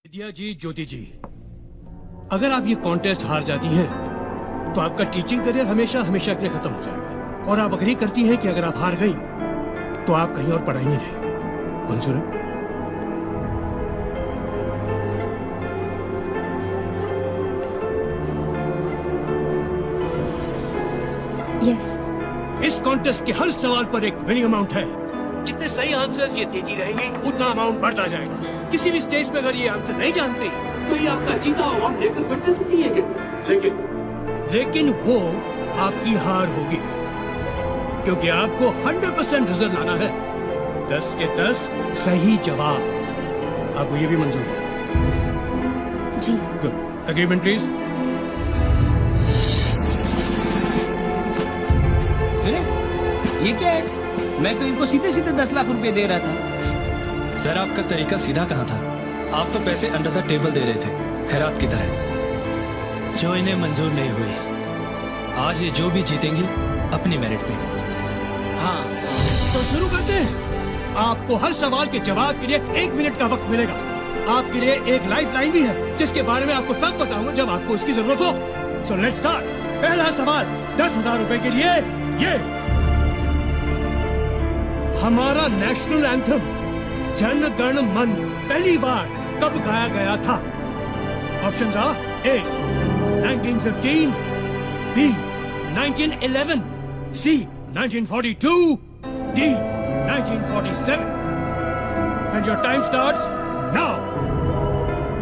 विद्या जी, ज्योति जी, अगर आप ये कॉन्टेस्ट हार जाती हैं तो आपका टीचिंग करियर हमेशा हमेशा के लिए खत्म हो जाएगा। और आप अग्री करती हैं कि अगर आप हार गई तो आप कहीं और पढ़ाई नहीं रहे। मंजूर है? यस। इस कॉन्टेस्ट के हर सवाल पर एक विनिंग अमाउंट है। जितने सही आंसर्स ये देती रहेंगी उतना अमाउंट बढ़ता जाएगा। किसी भी स्टेज पे अगर ये आंसर नहीं जानते तो ये आपका जीता अमाउंट लेकर बैठ सकती है। लेकिन वो आपकी हार होगी, क्योंकि आपको 100% रिजल्ट लाना है। 10 के 10 सही जवाब। आपको ये भी मंजूर है? जी। गुड। Agreement please. अरे ये क्या है? मैं तो इनको सीधे सीधे 10 लाख रुपए दे रहा था। सर आपका तरीका सीधा कहाँ था? आप तो पैसे अंडर द टेबल दे रहे थे, खैरात की तरह, जो इन्हें मंजूर नहीं हुई। आज ये जो भी जीतेंगी अपनी मेरिट पे। हाँ, तो शुरू करते हैं। आपको हर सवाल के जवाब के लिए 1 मिनट का वक्त मिलेगा। आपके लिए एक लाइफ लाइन भी है, जिसके बारे में आपको तब बताऊंगा जब आपको उसकी जरूरत हो। So let's start. पहला सवाल 10,000 रुपए के लिए। ये हमारा नेशनल एंथम जन गण मन पहली बार कब गाया गया था? Options are: A 1915, B 1911, C 1942, D 1947. And your time starts now.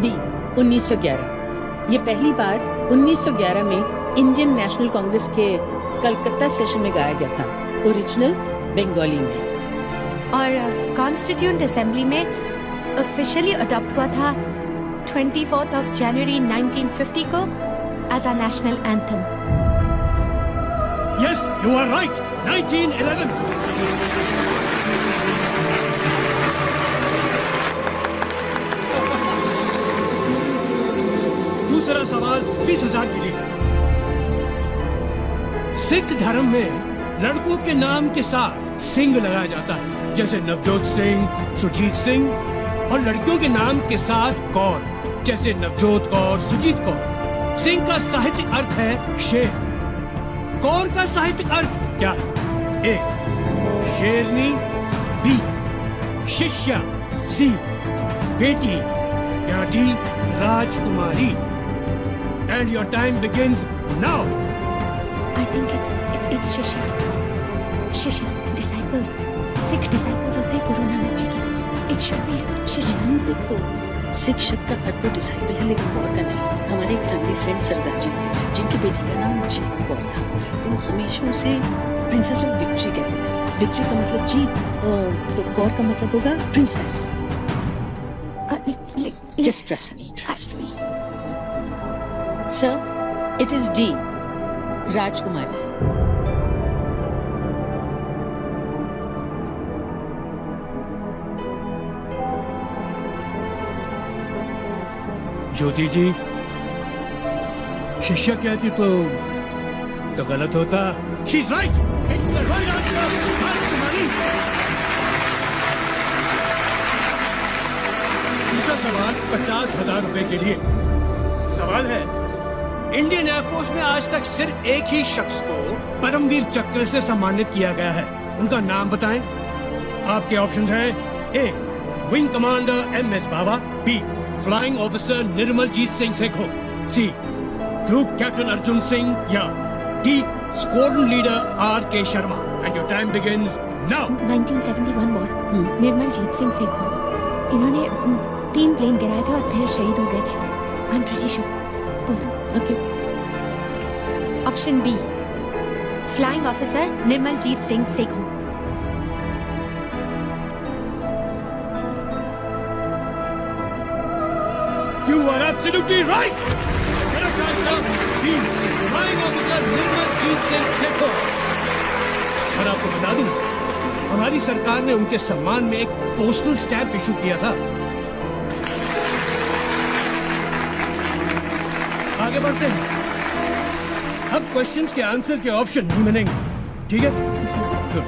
B 1911। ये पहली बार 1911 में इंडियन नेशनल कांग्रेस के कलकत्ता सेशन में गाया गया था, ओरिजिनल बंगाली में। और कॉन्स्टिट्यूएंट असेंबली में ऑफिशियली अडॉप्ट हुआ था 24 जनवरी 1950 को as a national anthem. Yes, you are right. 1911. दूसरा सवाल 20,000 के लिए। सिख धर्म में लड़कों के नाम के साथ सिंह लगाया जाता है, जैसे नवजोत सिंह, सुरजीत सिंह, और लड़कियों के नाम के साथ कौर, जैसे नवजोत कौर, सुजीत कौर। सिंह का साहित्यिक अर्थ है शेर। कौर का साहित्यिक अर्थ क्या है? ए शेरनी, बी शिष्या, सी बेटी, या D Rajkumari. And your time begins now. I think it's शिष्या, डिसाइपल्स। सिख डिसाइपल्स होते हैं गुरु नानक जी के। इट शुड बी शिष्या। देखो, सिख शब्द का अर्थ तो डिसाइपल है, लेकिन कौर का नहीं। हमारे एक फैमिली फ्रेंड सरदार जी थे, जिनकी बेटी का नाम जीत कौर था। वो हमेशा उसे प्रिंसेस ऑफ विक्ट्री कहते थे। विक्ट्री का मतलब जीत, तो कौर का मतलब होगा princess. Just trust me. Sir, it is D राजकुमारी। ज्योति जी, शिष्या कहती तो गलत होता। She's right. It's the right answer. राजकुमारी। दूसरा सवाल 50,000 रुपए के लिए। सवाल है, इंडियन एयरफोर्स में आज तक सिर्फ एक ही शख्स को परमवीर चक्र से सम्मानित किया गया है। उनका नाम बताएं। आपके ऑप्शंस हैं: A wing commander MS Baba, B flying officer Nirmal Jeet Singh Sekhon, C group captain Arjun Singh, या D squadron leader RK Sharma. And your time begins now. 1971 war, Nirmal जीत सिंह सेखो। इन्होंने 3 प्लेन गिराए थे और फिर शहीद हो गए थे। I am pretty sure. बोल दो। Okay. Option B flying officer Nirmal Jeet Singh Sekhon. You are absolutely right. Correct answer. B flying officer Nirmal जीत सिंह सेखो। और आपको बता दूं, हमारी सरकार ने उनके सम्मान में एक पोस्टल स्टैम्प इशू किया था। आगे बढ़ते हैं। अब क्वेश्चंस के आंसर के ऑप्शन नहीं बनेंगे, ठीक है? गुड।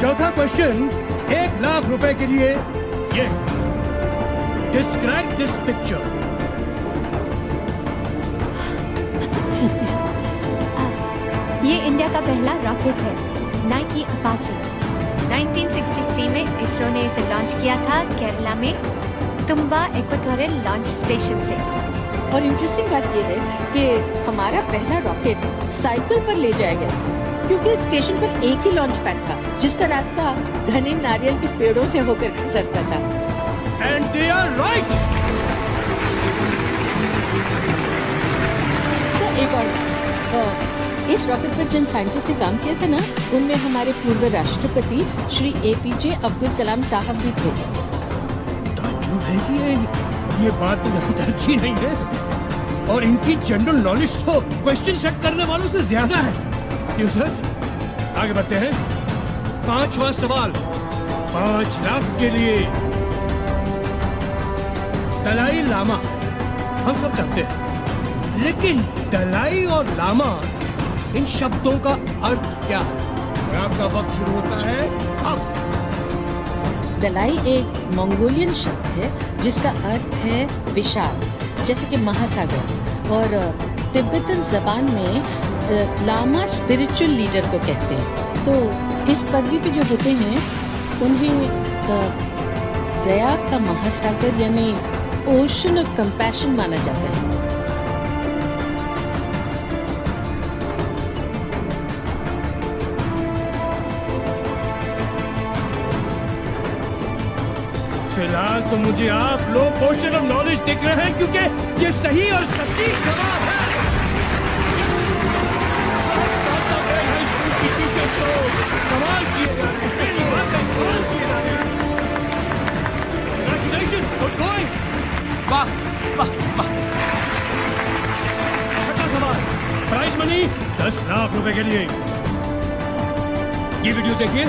चौथा क्वेश्चन 1 लाख रुपए के लिए। ये Describe this picture. ये इंडिया का पहला रॉकेट है, नाइकी अपाचे। 1963 में इसरो ने इसे लॉन्च किया था केरला में तुम्बा इक्वेटोरियल लॉन्च स्टेशन से। और इंटरेस्टिंग बात यह है कि हमारा पहला रॉकेट साइकिल पर ले जाया गया था, क्योंकि स्टेशन पर एक ही लॉन्च पैड था जिसका रास्ता घने नारियल के पेड़ों से होकर गुजरता था। And they are right. Sir एक और इस रॉकेट पर जिन साइंटिस्ट ने काम किया था ना, उनमें हमारे पूर्व राष्ट्रपति श्री APJ अब्दुल कलाम साहब भी थे। ताज्जुब है कि ये बात तो यहाँ दर्ज ही नहीं है, और इनकी जनरल नॉलेज तो क्वेश्चन सेट करने वालों से ज्यादा है। क्यों सर? आगे बढ़ते हैं। 5वां सवाल 5 लाख के लिए। दलाई लामा हम सब जानते हैं, लेकिन दलाई और लामा इन शब्दों का अर्थ क्या है? और आपका वक्त शुरू होता है अब। दलाई एक मंगोलियन शब्द है जिसका अर्थ है विशाल, जैसे कि महासागर, और तिब्बतन जबान में लामा स्पिरिचुअल लीडर को कहते हैं। तो इस पदवी पे जो होते हैं उन्हें दया का महासागर यानी ओशन ऑफ कंपैशन माना जाता है। फिलहाल तो मुझे आप लोग पोर्शन ऑफ नॉलेज दिख रहे हैं, क्योंकि ये सही और सटीक जवाब है। कमाल किए जा रहे हैं, कमाल किए जा रहे हैं। Congratulations, good going. वाह वाह वाह। छठा सवाल, प्राइज मनी 10 लाख रुपए के लिए। ये वीडियो देखिए।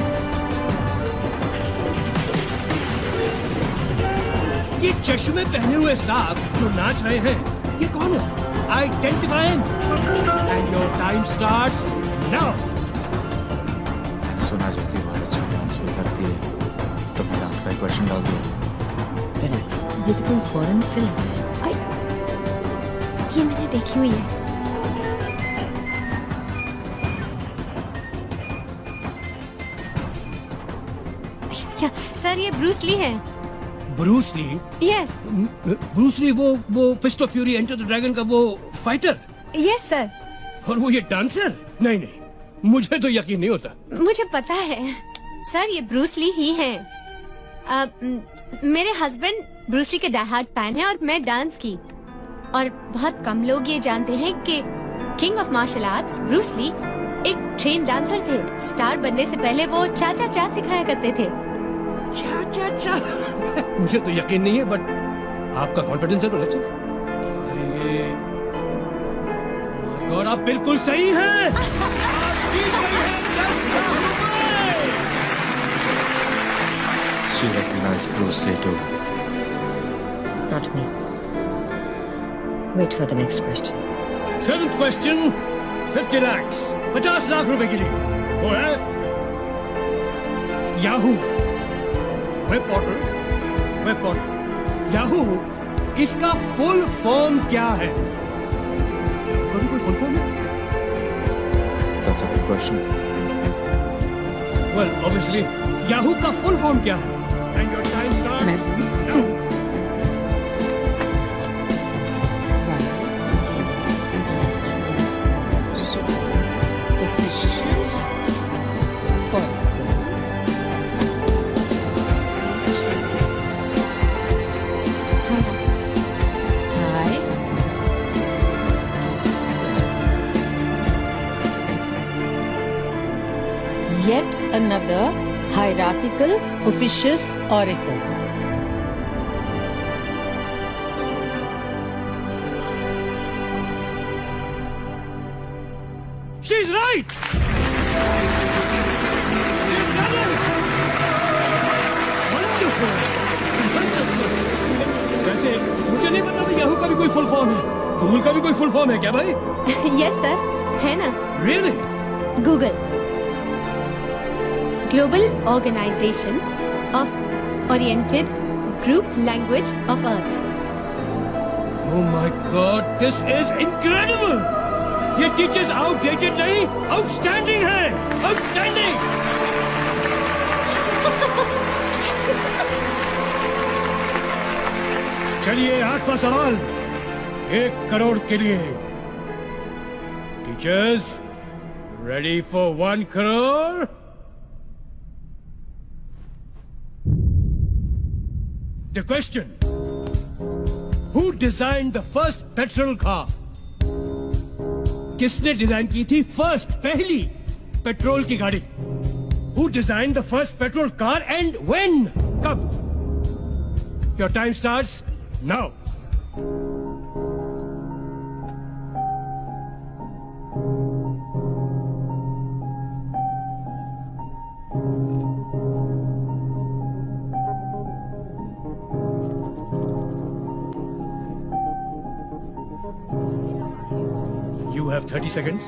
ये चश्मे पहने हुए सांप जो नाच रहे हैं, ये कौन है? Identify him and your time starts now. सुना ज्योति बहुत अच्छा डांस भी करती है, तो मैं डांस का एक क्वेश्चन डाल दिया। ये तो कोई फॉरेन फिल्म है। ये मैंने देखी हुई है। क्या सर, ये ब्रूस ली है? Bruce Lee? Yes Bruce Lee वो Fist of Fury Enter the Dragon का वो फाइटर? Yes sir. और वो ये डांसर? नहीं नहीं, मुझे तो यकीन नहीं होता। मुझे पता है सर, ये ब्रूस ली ही है। मेरे हस्बैंड ब्रूस ली के डायहार्ड फैन है और मैं डांस की। और बहुत कम लोग ये जानते हैं कि king of martial arts Bruce Lee एक ट्रेन डांसर थे। स्टार बनने से पहले वो चा चा चा सिखाया करते थे। चा चा चा। मुझे तो यकीन नहीं है, बट आपका कॉन्फिडेंस है तो लेट्स और आप बिल्कुल सही हैं। She recognized Bruce Lee too. Not me. Wait for the next question. 7th question 50 lakhs 50 lakh रुपए के लिए। वो है याहू वेब पोर्टल। याहू इसका फुल फॉर्म क्या है? कोई फुल फॉर्म है? That's a good question. Well, obviously, Yahoo का फुल फॉर्म क्या है? And your time starts now. Yet another hierarchical officious oracle. She's right. You've done it. Wonderful. वैसे मुझे नहीं पता था याहू का भी कोई फुल फॉर्म है। गूगल का भी कोई फुल फॉर्म है क्या भाई? यस सर, है ना। Really? Google global organisation of oriented group language of Earth. Oh my God, this is incredible! ये टीचर्स आउटडेटेड नहीं, आउटस्टैंडिंग है, आउटस्टैंडिंग। चलिए 8वां सवाल 1 करोड़ के लिए। Teachers ready for 1 crore? The question: Who designed the first petrol car? किसने design की थी पहली पेट्रोल की गाड़ी? Who designed the first petrol car and when? कब? Your time starts now. You have 30 seconds.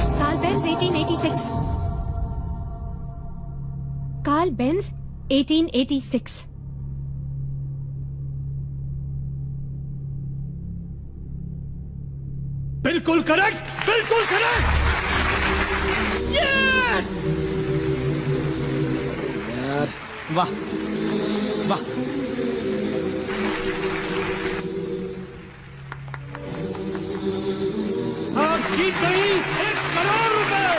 Carl Benz 1886. Carl Benz 1886. बिल्कुल correct, बिल्कुल correct. वाह वाह। आप जीत गई 1 करोड़ रुपए।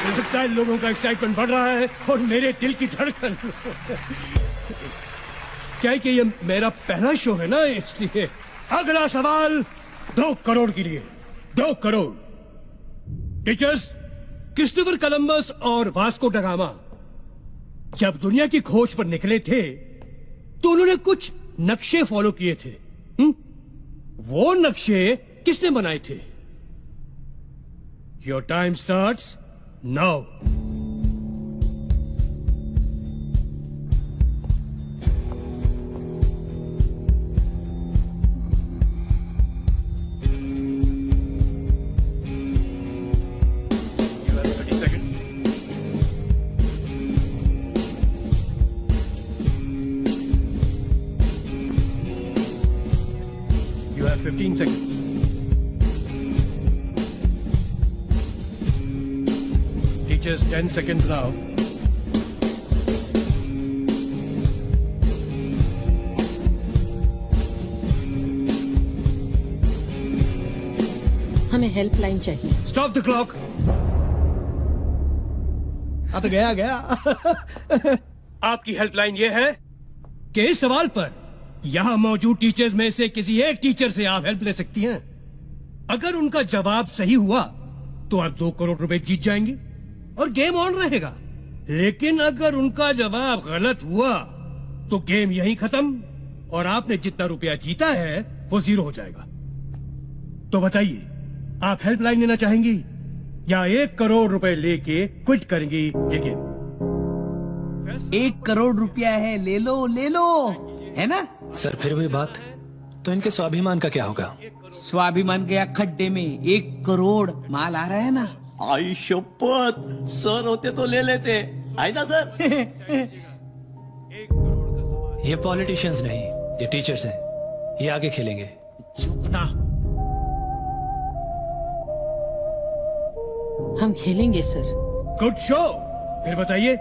मुझे लगता है लोगों का एक्साइटमेंट बढ़ रहा है और मेरे दिल की धड़कन। क्या है कि ये मेरा पहला शो है ना, इसलिए। अगला सवाल 2 करोड़ के लिए। 2 करोड़। टीचर्स, क्रिस्टोफर कोलंबस और वास्को ड गामा जब दुनिया की खोज पर निकले थे तो उन्होंने कुछ नक्शे फॉलो किए थे। वो नक्शे किसने बनाए थे? Your time starts now. You have 30 seconds. You have 15 seconds. Teachers, 10 seconds now. हमें हेल्पलाइन चाहिए। Stop the clock. तो गया आपकी हेल्पलाइन ये है कि इस सवाल पर यहां मौजूद टीचर्स में से किसी एक टीचर से आप हेल्प ले सकती हैं। अगर उनका जवाब सही हुआ तो आप 2 करोड़ रुपए जीत जाएंगे और गेम ऑन रहेगा। लेकिन अगर उनका जवाब गलत हुआ तो गेम यहीं खत्म और आपने जितना रुपया जीता है वो 0 हो जाएगा। तो बताइए, आप हेल्पलाइन लेना चाहेंगी या 1 करोड़ रुपए लेके क्विट करेंगी ये गेम? 1 करोड़ रुपया है, ले लो, है ना? सर फिर वही बात, तो इनके स्वाभिमान का क्या होगा? स्वाभिमान गया खड्डे में। 1 करोड़ माल आ रहा है ना। आई शपथ, सर होते तो ले लेते, है ना सर? ये पॉलिटिशियंस नहीं, ये टीचर्स हैं। ये आगे खेलेंगे। चुप ना। हम खेलेंगे सर। Good show. फिर बताइए,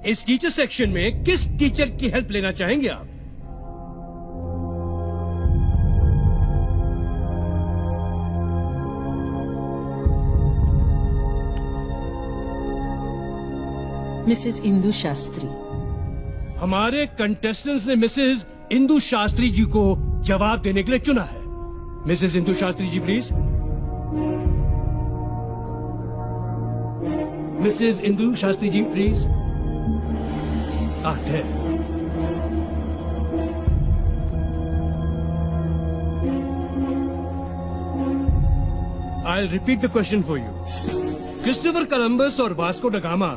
इस टीचर सेक्शन में किस टीचर की हेल्प लेना चाहेंगे आप? मिसेस इंदु शास्त्री। हमारे कंटेस्टेंट्स ने मिसेस इंदु शास्त्री जी को जवाब देने के लिए चुना है। Mrs Indu Shastri ji please. Mrs Indu Shastri ji please. आते I'll repeat the question for you. Christopher Columbus और वास्को ड गामा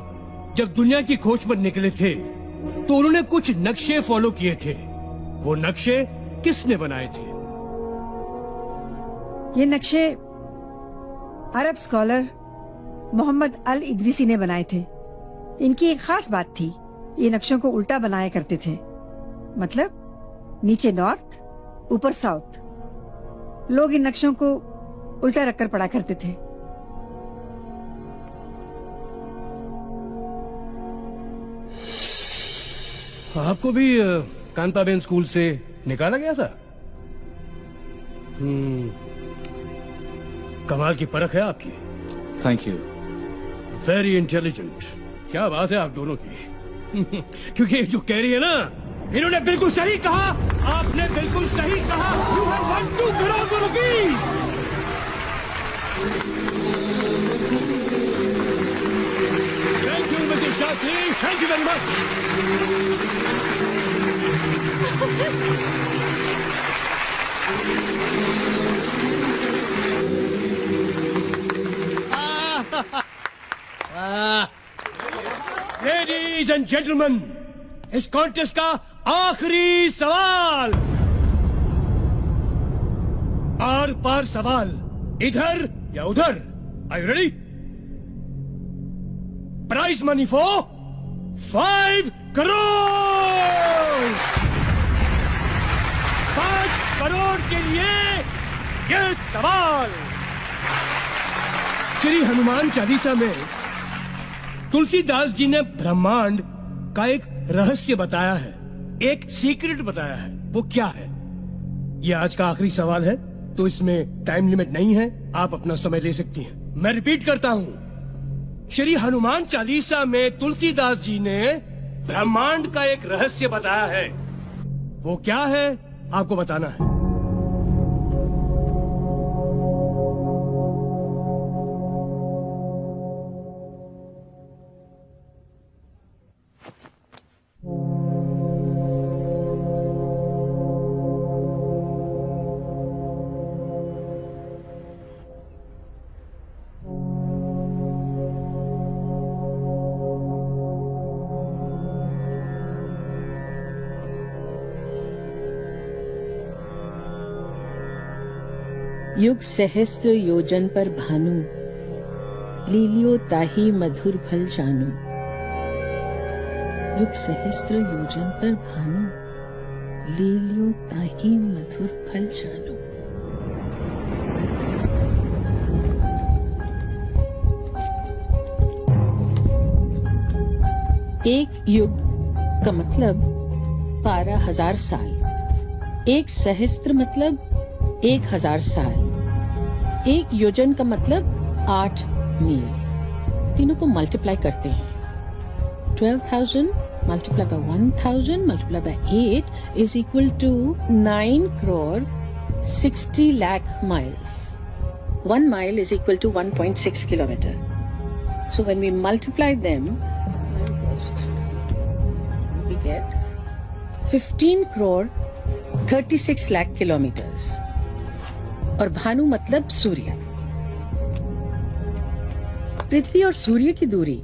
जब दुनिया की खोज पर निकले थे तो उन्होंने कुछ नक्शे फॉलो किए थे। वो नक्शे किसने बनाए थे? ये नक्शे अरब स्कॉलर मोहम्मद अल इदरीसी ने बनाए थे। इनकी एक खास बात थी, ये नक्शों को उल्टा बनाया करते थे, मतलब नीचे नॉर्थ ऊपर साउथ। लोग इन नक्शों को उल्टा रखकर पढ़ा करते थे। आपको भी कांताबेन स्कूल से निकाला गया था? कमाल की परख है आपकी। Thank you. Very intelligent. क्या बात है आप दोनों की। क्योंकि ये जो कह रही है ना, इन्होंने बिल्कुल सही कहा। आपने बिल्कुल सही कहा। You have won 2 crore rupees. Thank you, Mr. Shastri. Thank you very much. Ladies and gentlemen, इस कॉन्टेस्ट का आखिरी सवाल। आर पार सवाल, इधर या उधर। Are you ready? Prize money for 5 crore. 5 crore के लिए ये सवाल। श्री हनुमान चालीसा में तुलसीदास जी ने ब्रह्मांड का एक रहस्य बताया है, एक सीक्रेट बताया है। वो क्या है? ये आज का आखिरी सवाल है, तो इसमें टाइम लिमिट नहीं है, आप अपना समय ले सकती हैं। मैं रिपीट करता हूँ, श्री हनुमान चालीसा में तुलसीदास जी ने ब्रह्मांड का एक रहस्य बताया है। वो क्या है आपको बताना है। युग सहस्त्र योजन पर भानु, लीलियो ताही मधुर फल जानू। युग सहस्त्र योजन पर भानु, लीलियो ताही मधुर फल जानू। एक युग का मतलब 12,000 साल। एक सहस्त्र मतलब 1,000 साल। एक योजन का मतलब 8 मील। तीनों को मल्टीप्लाई करते हैं। 12,000 multiply by 1,000 multiply by 8 is equal to 9 crore 60 lakh miles. 1 mile is equal to 1.6 kilometer. So when we multiply them, we get 15 crore 36 lakh kilometers. और भानु मतलब सूर्य। पृथ्वी और सूर्य की दूरी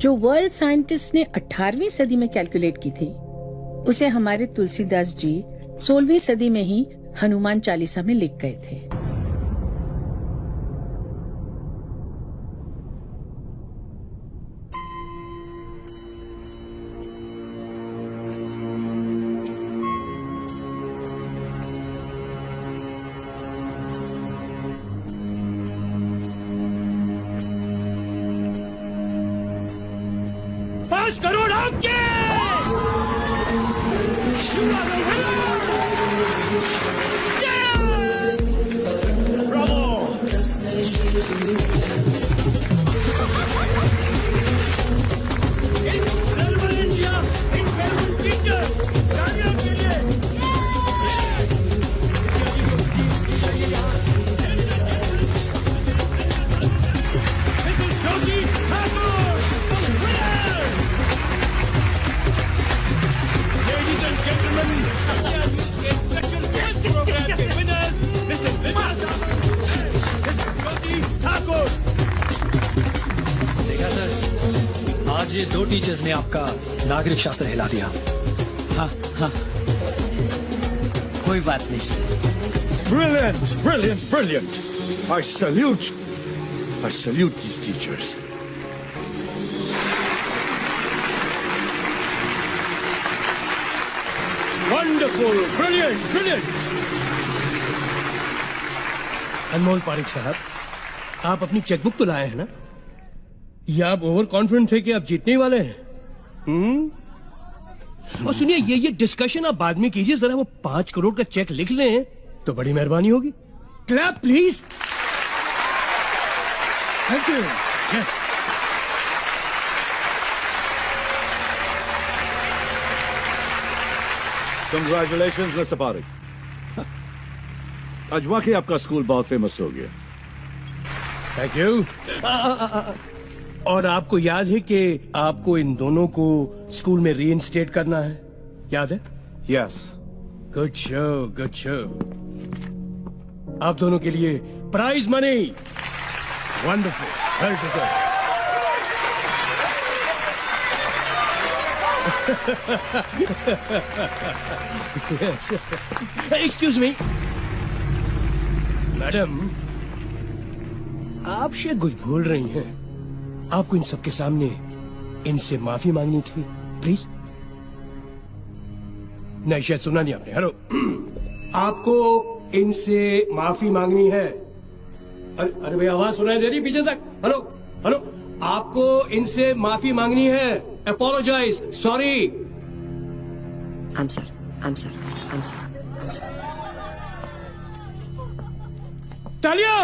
जो वर्ल्ड साइंटिस्ट ने 18वीं सदी में कैलकुलेट की थी, उसे हमारे तुलसीदास जी 16वीं सदी में ही हनुमान चालीसा में लिख गए थे। करोड़ आपके। You are the winner! Yeah! ये 2 टीचर्स ने आपका नागरिक शास्त्र हिला दिया। हाँ हाँ, कोई बात नहीं। Brilliant, brilliant, brilliant. I salute these teachers. Wonderful, brilliant, brilliant. Anmol Pareek साहब, आप अपनी चेकबुक तो लाए हैं ना? या आप ओवर कॉन्फिडेंट थे कि आप जीतने ही वाले हैं? और सुनिए, ये डिस्कशन आप बाद में कीजिए, जरा वो 5 करोड़ का चेक लिख लें तो बड़ी मेहरबानी होगी। Clap please. Thank you. Yes. Congratulations, Mr. Parik. आज वाकई आपका स्कूल बहुत फेमस हो गया। Thank you. और आपको याद है कि आपको इन दोनों को स्कूल में रीइंस्टेट करना है, याद है? Yes. Good show, good show. आप दोनों के लिए prize money. Wonderful, well deserve. Excuse me madam, आप शायद कुछ भूल रही हैं। आपको इन सबके सामने इनसे माफी मांगनी थी, प्लीज। नहीं, शायद सुना नहीं आपने। हेलो, आपको इनसे माफी मांगनी है। अरे भाई, आवाज सुनाई दे रही पीछे तक? हेलो हेलो, आपको इनसे माफी मांगनी है। Apologise, sorry. I'm sorry. I'm sorry. I'm sorry. तालियां।